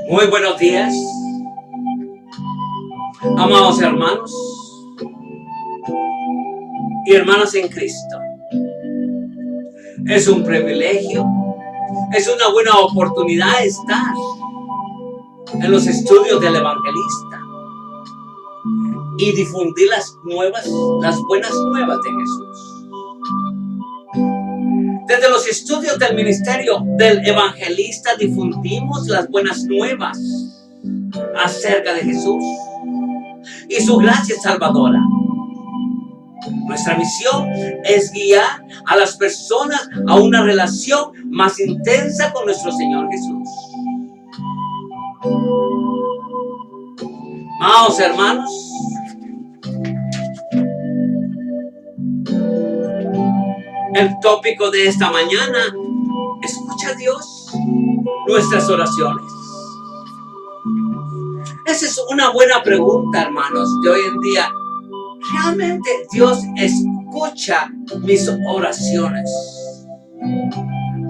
Muy buenos días, amados hermanos y hermanas en Cristo. Es un privilegio, es una buena oportunidad estar en los estudios del evangelista y difundir las buenas nuevas de Jesús. Desde los estudios del ministerio del evangelista difundimos las buenas nuevas acerca de Jesús y su gracia salvadora. Nuestra misión es guiar a las personas a una relación más intensa con nuestro Señor Jesús. Amados hermanos, el tópico de esta mañana: ¿escucha Dios nuestras oraciones? Esa es una buena pregunta, hermanos, de hoy en día. ¿Realmente Dios escucha mis oraciones?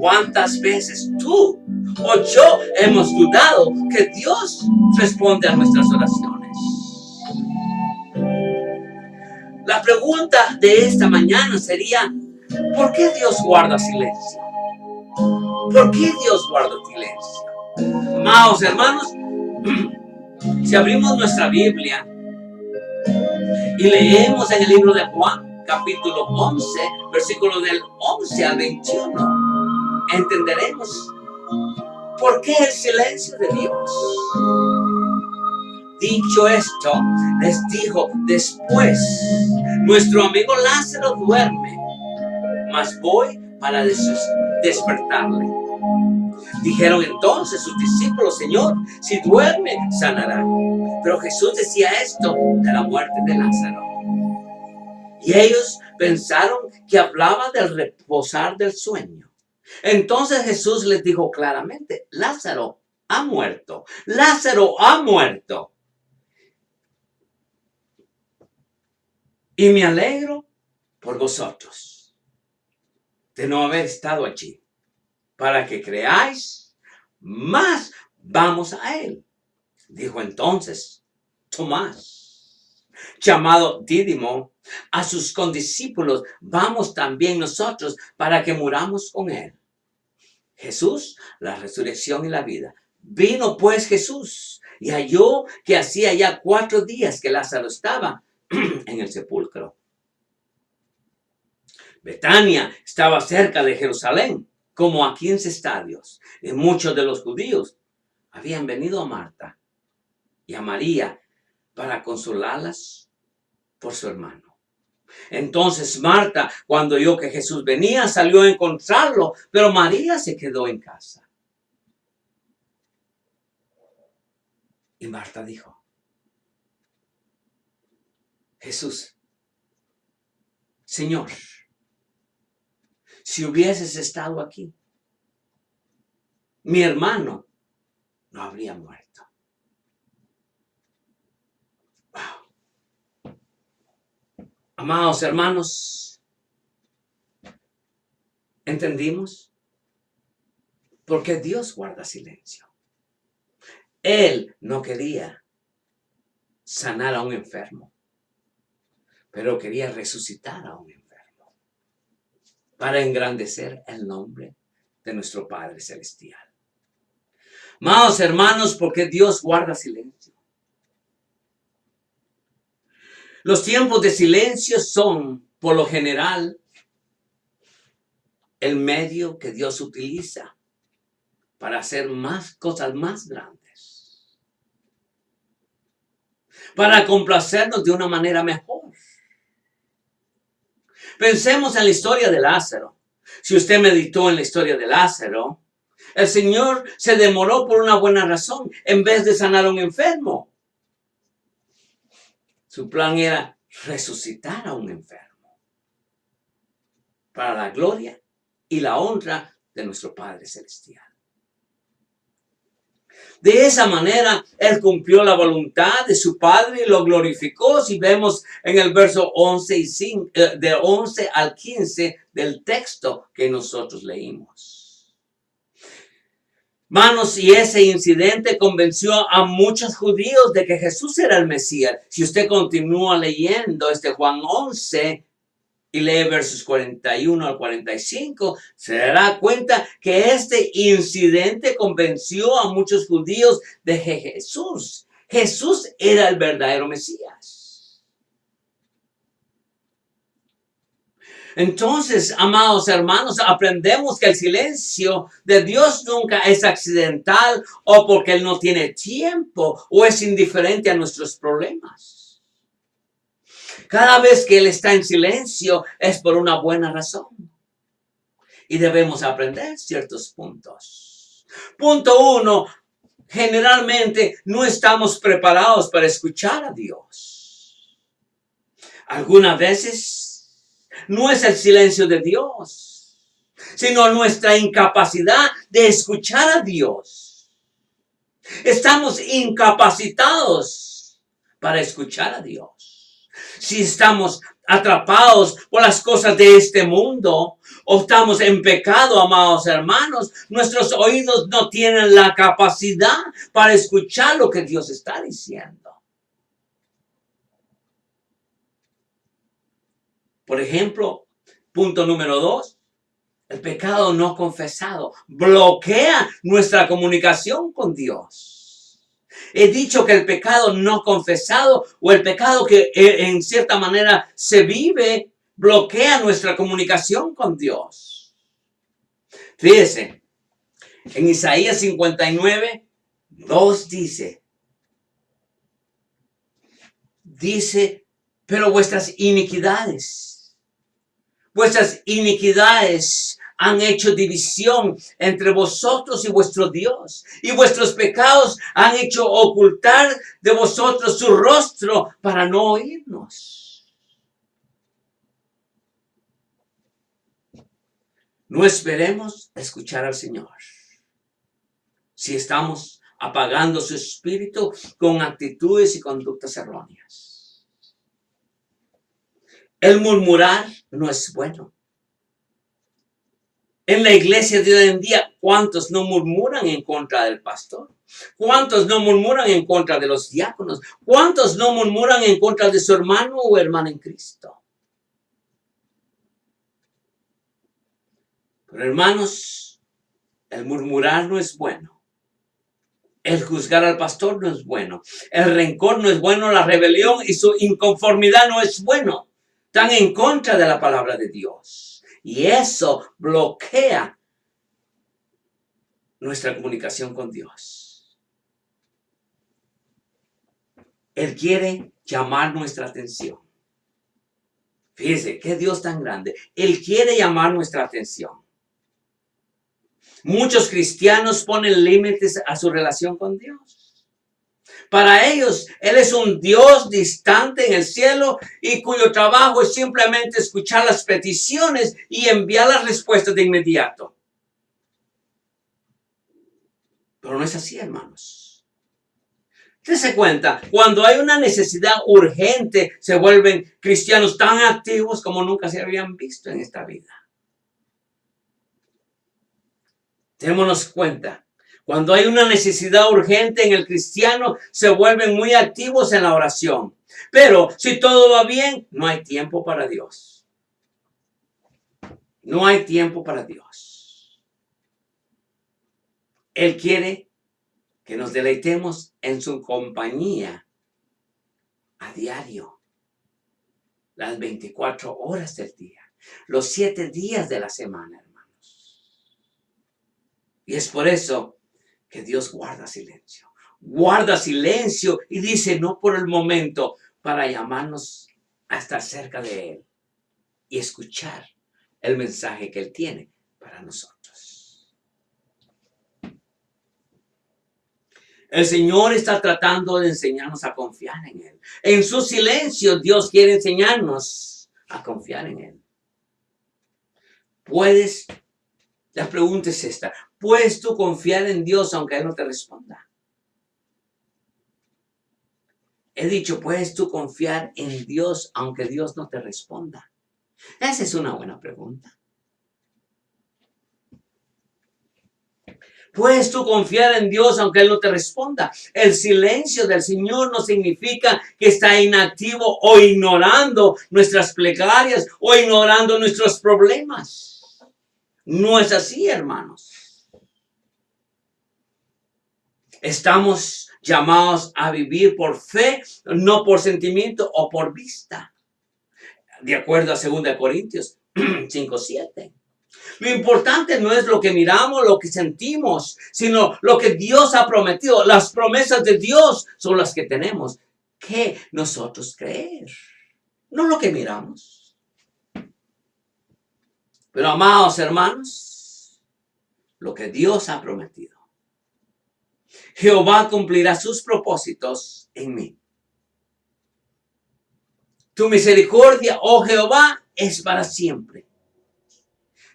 ¿Cuántas veces tú o yo hemos dudado que Dios responde a nuestras oraciones? La pregunta de esta mañana sería: ¿por qué Dios guarda silencio? ¿Por qué Dios guarda silencio? Amados hermanos, si abrimos nuestra Biblia y leemos en el libro de Juan, capítulo 11, versículos del 11 al 21, entenderemos por qué el silencio de Dios. Dicho esto, les dijo después: nuestro amigo Lázaro duerme, mas voy para despertarle. Dijeron entonces sus discípulos: Señor, si duerme, sanará. Pero Jesús decía esto de la muerte de Lázaro. Y ellos pensaron que hablaba del reposar del sueño. Entonces Jesús les dijo claramente: Lázaro ha muerto. Lázaro ha muerto. Y me alegro por vosotros de no haber estado allí, para que creáis, más vamos a él. Dijo entonces Tomás, llamado Dídimo, a sus condiscípulos: vamos también nosotros para que muramos con él. Jesús, la resurrección y la vida. Vino pues Jesús y halló que hacía ya 4 días que Lázaro estaba en el sepulcro. Betania estaba cerca de Jerusalén, como a 15 estadios, y muchos de los judíos habían venido a Marta y a María para consolarlas por su hermano. Entonces Marta, cuando oyó que Jesús venía, salió a encontrarlo, pero María se quedó en casa. Y Marta dijo: Jesús, Señor, si hubieses estado aquí, mi hermano no habría muerto. Wow. Amados hermanos, ¿entendimos por qué Dios guarda silencio? Él no quería sanar a un enfermo, pero quería resucitar a un enfermo para engrandecer el nombre de nuestro Padre Celestial. Amados hermanos, ¿por qué Dios guarda silencio? Los tiempos de silencio son, por lo general, el medio que Dios utiliza para hacer cosas más grandes, para complacernos de una manera mejor. Pensemos en la historia de Lázaro. Si usted meditó en la historia de Lázaro, el Señor se demoró por una buena razón. En vez de sanar a un enfermo, su plan era resucitar a un enfermo para la gloria y la honra de nuestro Padre Celestial. De esa manera, Él cumplió la voluntad de su Padre y lo glorificó. Si vemos en el verso 11 y 5, de 11 al 15 del texto que nosotros leímos. Hermanos, y ese incidente convenció a muchos judíos de que Jesús era el Mesías. Si usted continúa leyendo Juan 11 y lee versos 41 al 45, se dará cuenta que este incidente convenció a muchos judíos de que Jesús era el verdadero Mesías. Entonces, amados hermanos, aprendemos que el silencio de Dios nunca es accidental o porque Él no tiene tiempo o es indiferente a nuestros problemas. Cada vez que Él está en silencio es por una buena razón. Y debemos aprender ciertos puntos. Punto 1. Generalmente no estamos preparados para escuchar a Dios. Algunas veces no es el silencio de Dios, sino nuestra incapacidad de escuchar a Dios. Estamos incapacitados para escuchar a Dios. Si estamos atrapados por las cosas de este mundo o estamos en pecado, amados hermanos, nuestros oídos no tienen la capacidad para escuchar lo que Dios está diciendo. Por ejemplo, punto número 2, el pecado no confesado bloquea nuestra comunicación con Dios. He dicho que el pecado no confesado o el pecado que en cierta manera se vive bloquea nuestra comunicación con Dios. Fíjese, en Isaías 59, 2 dice, pero vuestras iniquidades han hecho división entre vosotros y vuestro Dios, y vuestros pecados han hecho ocultar de vosotros su rostro para no oírnos. No esperemos escuchar al Señor si estamos apagando su espíritu con actitudes y conductas erróneas. El murmurar no es bueno. En la iglesia de hoy en día, ¿cuántos no murmuran en contra del pastor? ¿Cuántos no murmuran en contra de los diáconos? ¿Cuántos no murmuran en contra de su hermano o hermana en Cristo? Pero hermanos, el murmurar no es bueno. El juzgar al pastor no es bueno. El rencor no es bueno. La rebelión y su inconformidad no es bueno. Están en contra de la palabra de Dios. Y eso bloquea nuestra comunicación con Dios. Él quiere llamar nuestra atención. Fíjese, qué Dios tan grande. Él quiere llamar nuestra atención. Muchos cristianos ponen límites a su relación con Dios. Para ellos, Él es un Dios distante en el cielo y cuyo trabajo es simplemente escuchar las peticiones y enviar las respuestas de inmediato. Pero no es así, hermanos. Dese cuenta, cuando hay una necesidad urgente, se vuelven cristianos tan activos como nunca se habían visto en esta vida. Démonos cuenta. Cuando hay una necesidad urgente en el cristiano, se vuelven muy activos en la oración. Pero si todo va bien, no hay tiempo para Dios. No hay tiempo para Dios. Él quiere que nos deleitemos en su compañía a diario. Las 24 horas del día. Los 7 días de la semana, hermanos. Y es por eso que Dios guarda silencio. Guarda silencio y dice no por el momento para llamarnos a estar cerca de Él y escuchar el mensaje que Él tiene para nosotros. El Señor está tratando de enseñarnos a confiar en Él. En su silencio Dios quiere enseñarnos a confiar en Él. La pregunta es esta. ¿Puedes tú confiar en Dios aunque Él no te responda? he dicho, ¿puedes tú confiar en Dios aunque Dios no te responda? Esa es una buena pregunta. ¿Puedes tú confiar en Dios aunque Él no te responda? El silencio del Señor no significa que está inactivo o ignorando nuestras plegarias o ignorando nuestros problemas. No es así, hermanos. Estamos llamados a vivir por fe, no por sentimiento o por vista. De acuerdo a 2 Corintios 5:7. Lo importante no es lo que miramos, lo que sentimos, sino lo que Dios ha prometido. Las promesas de Dios son las que tenemos que nosotros creer, no lo que miramos. Pero amados hermanos, lo que Dios ha prometido. Jehová cumplirá sus propósitos en mí. Tu misericordia, oh Jehová, es para siempre.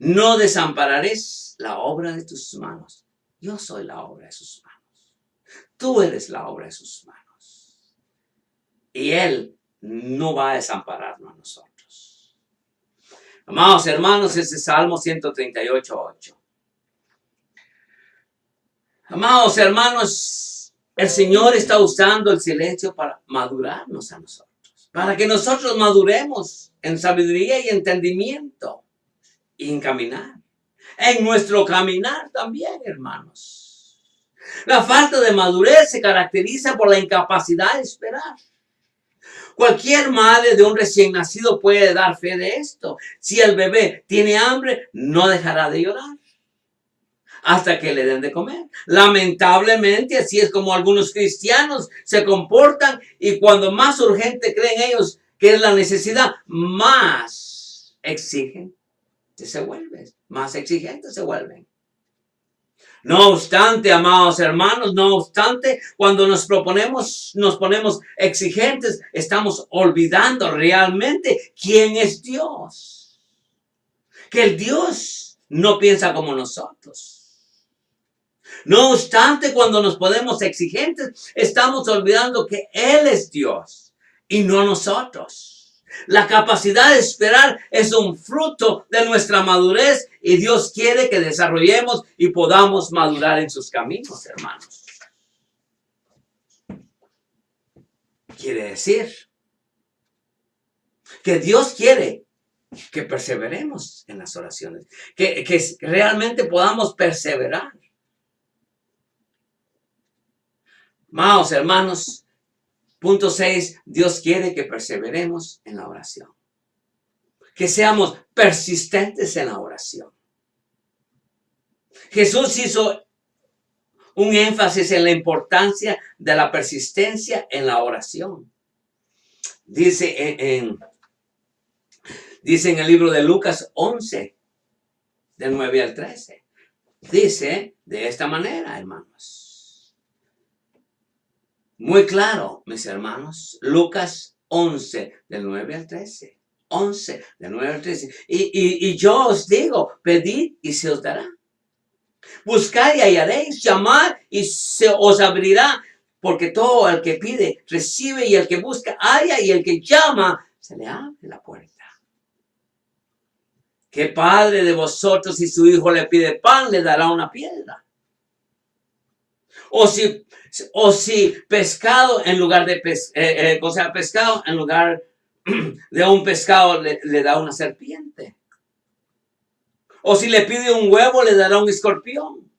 No desampararás la obra de tus manos. Yo soy la obra de sus manos. Tú eres la obra de sus manos. Y Él no va a desampararnos a nosotros. Amados hermanos, ese es Salmo 138:8. Amados hermanos, el Señor está usando el silencio para madurarnos a nosotros. Para que nosotros maduremos en sabiduría y entendimiento. Y en caminar. En nuestro caminar también, hermanos. La falta de madurez se caracteriza por la incapacidad de esperar. Cualquier madre de un recién nacido puede dar fe de esto. Si el bebé tiene hambre, no dejará de llorar hasta que le den de comer. Lamentablemente, así es como algunos cristianos se comportan, y cuando más urgente creen ellos que es la necesidad, más exigen. Se vuelven, más exigentes se vuelven. No obstante, amados hermanos, no obstante, cuando nos ponemos exigentes, estamos olvidando realmente quién es Dios. Que el Dios no piensa como nosotros. No obstante, cuando nos ponemos exigentes, estamos olvidando que Él es Dios y no nosotros. La capacidad de esperar es un fruto de nuestra madurez, y Dios quiere que desarrollemos y podamos madurar en sus caminos, hermanos. Quiere decir que Dios quiere que perseveremos en las oraciones, que realmente podamos perseverar. Amados hermanos, punto 6, Dios quiere que perseveremos en la oración. Que seamos persistentes en la oración. Jesús hizo un énfasis en la importancia de la persistencia en la oración. Dice en el libro de Lucas 11, del 9 al 13. Dice de esta manera, hermanos. Muy claro, mis hermanos. Lucas 11, del 9 al 13. 11, del 9 al 13. Y yo os digo, pedid y se os dará. Buscad y hallaréis, llamad y se os abrirá, porque todo el que pide recibe, y el que busca halla, y el que llama se le abre la puerta. ¿Qué padre de vosotros, si su hijo le pide pan, le dará una piedra? O si pescado en lugar de pescado en lugar de un pescado le da una serpiente? O si le pide un huevo, le dará un escorpión.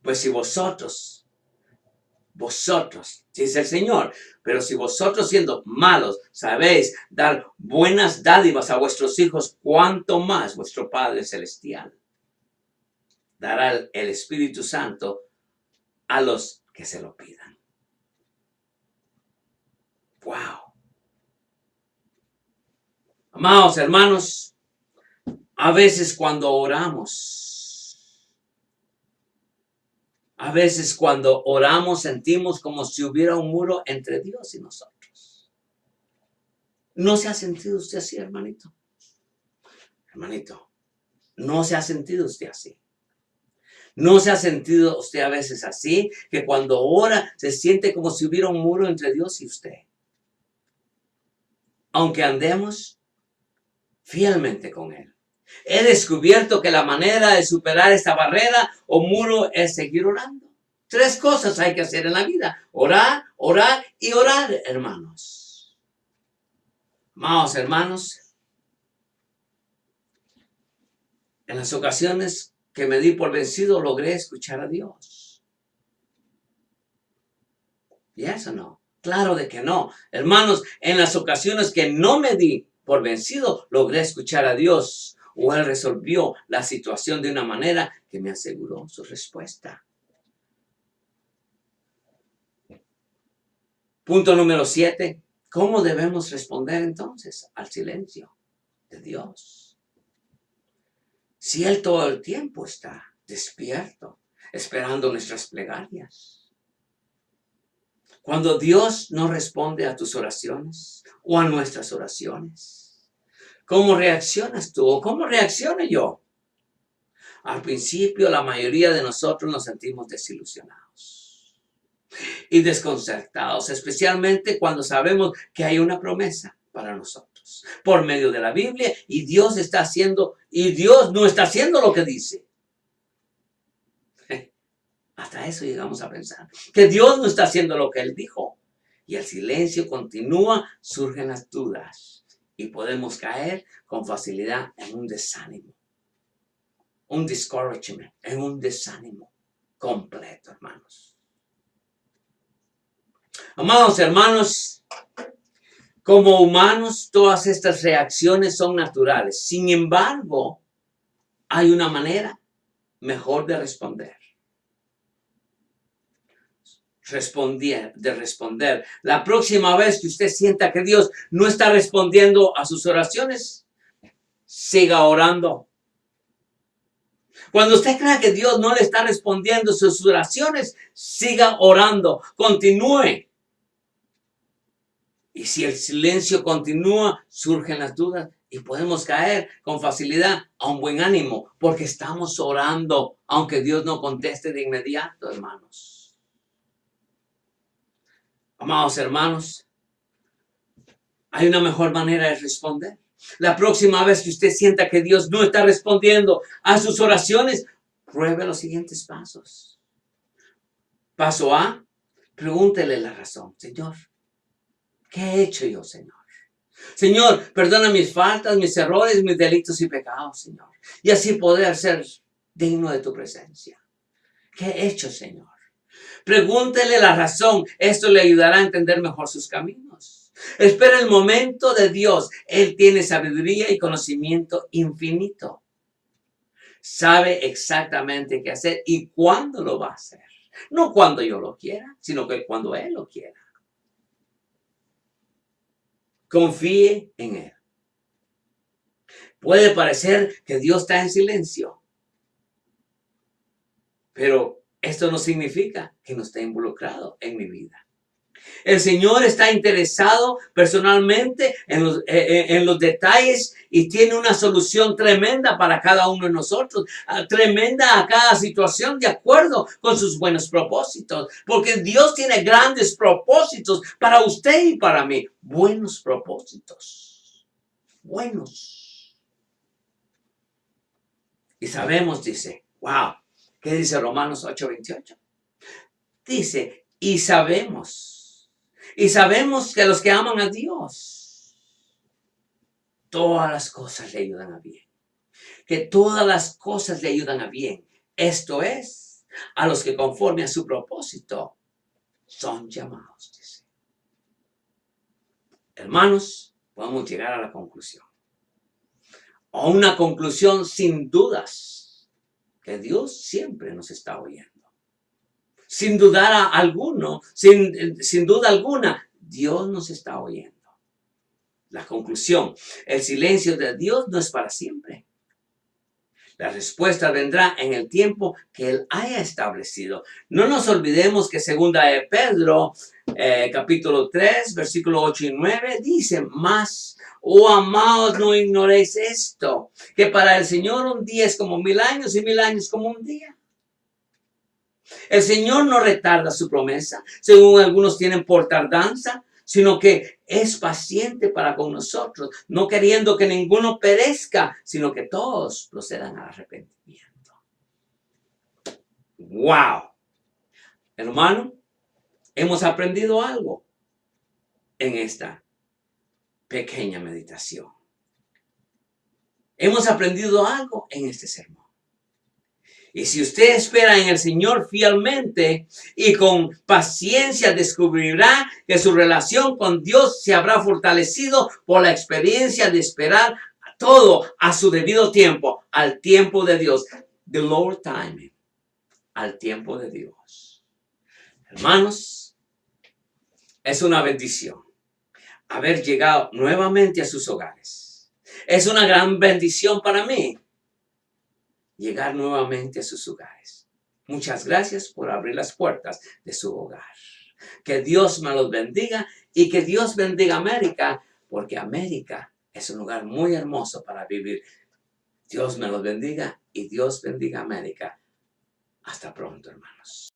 Pues si vosotros, dice el Señor, pero si vosotros siendo malos sabéis dar buenas dádivas a vuestros hijos, cuánto más vuestro Padre Celestial dará el Espíritu Santo a los que se lo pidan. ¡Wow! Amados hermanos, a veces cuando oramos sentimos como si hubiera un muro entre Dios y nosotros. ¿No se ha sentido usted así, hermanito? Hermanito, ¿no se ha sentido usted así? ¿No se ha sentido usted a veces así? Que cuando ora se siente como si hubiera un muro entre Dios y usted. Aunque andemos fielmente con Él. He descubierto que la manera de superar esta barrera o muro es seguir orando. 3 cosas hay que hacer en la vida. Orar, orar y orar, hermanos. Amados hermanos, en las ocasiones que me di por vencido, logré escuchar a Dios. ¿Y eso no? Claro de que no. Hermanos, en las ocasiones que no me di por vencido, logré escuchar a Dios. O Él resolvió la situación de una manera que me aseguró su respuesta. Punto número 7. ¿Cómo debemos responder entonces al silencio de Dios? Si Él todo el tiempo está despierto, esperando nuestras plegarias. Cuando Dios no responde a tus oraciones o a nuestras oraciones, ¿cómo reaccionas tú o cómo reacciono yo? Al principio, la mayoría de nosotros nos sentimos desilusionados y desconcertados, especialmente cuando sabemos que hay una promesa para nosotros por medio de la Biblia y Dios no está haciendo lo que dice. Hasta eso llegamos a pensar, que Dios no está haciendo lo que Él dijo. Y el silencio continúa, surgen las dudas y podemos caer con facilidad en un desánimo, un discouragement, en un desánimo completo, hermanos. Amados hermanos, como humanos, todas estas reacciones son naturales. Sin embargo, hay una manera mejor de responder. La próxima vez que usted sienta que Dios no está respondiendo a sus oraciones, siga orando. Cuando usted crea que Dios no le está respondiendo a sus oraciones, siga orando, continúe. Y si el silencio continúa, surgen las dudas y podemos caer con facilidad a un buen ánimo, porque estamos orando, aunque Dios no conteste de inmediato, hermanos. Amados hermanos, hay una mejor manera de responder. La próxima vez que usted sienta que Dios no está respondiendo a sus oraciones, pruebe los siguientes pasos. Paso A, pregúntele la razón. Señor, ¿qué he hecho yo, Señor? Señor, perdona mis faltas, mis errores, mis delitos y pecados, Señor. Y así poder ser digno de tu presencia. ¿Qué he hecho, Señor? Pregúntele la razón. Esto le ayudará a entender mejor sus caminos. Espera el momento de Dios. Él tiene sabiduría y conocimiento infinito. Sabe exactamente qué hacer y cuándo lo va a hacer. No cuando yo lo quiera, sino que cuando Él lo quiera. Confíe en Él. Puede parecer que Dios está en silencio, pero esto no significa que no esté involucrado en mi vida. El Señor está interesado personalmente en los detalles y tiene una solución tremenda para cada uno de nosotros, tremenda a cada situación de acuerdo con sus buenos propósitos, porque Dios tiene grandes propósitos para usted y para mí, buenos propósitos, buenos. Y sabemos, dice, wow, ¿qué dice Romanos 8:28? Dice, y sabemos que los que aman a Dios, todas las cosas le ayudan a bien. Que todas las cosas le ayudan a bien. Esto es, a los que conforme a su propósito son llamados, dice. Hermanos, podemos llegar a la conclusión. A una conclusión sin dudas. Que Dios siempre nos está oyendo. Sin duda alguna, Dios nos está oyendo. La conclusión, el silencio de Dios no es para siempre. La respuesta vendrá en el tiempo que Él haya establecido. No nos olvidemos que segunda de Pedro, capítulo 3, versículo 8 y 9, dice, mas, oh amados, no ignoréis esto, que para el Señor un día es como 1000 años y 1000 años como un día. El Señor no retarda su promesa, según algunos tienen por tardanza, sino que es paciente para con nosotros, no queriendo que ninguno perezca, sino que todos procedan al arrepentimiento. ¡Wow! Hermano, hemos aprendido algo en esta pequeña meditación. Hemos aprendido algo en este sermón. Y si usted espera en el Señor fielmente y con paciencia, descubrirá que su relación con Dios se habrá fortalecido por la experiencia de esperar todo a su debido tiempo, al tiempo de Dios. The Lord timing, al tiempo de Dios. Hermanos, es una bendición haber llegado nuevamente a sus hogares. Es una gran bendición para mí llegar nuevamente a sus hogares. Muchas gracias por abrir las puertas de su hogar. Que Dios me los bendiga y que Dios bendiga América, porque América es un lugar muy hermoso para vivir. Dios me los bendiga y Dios bendiga América. Hasta pronto, hermanos.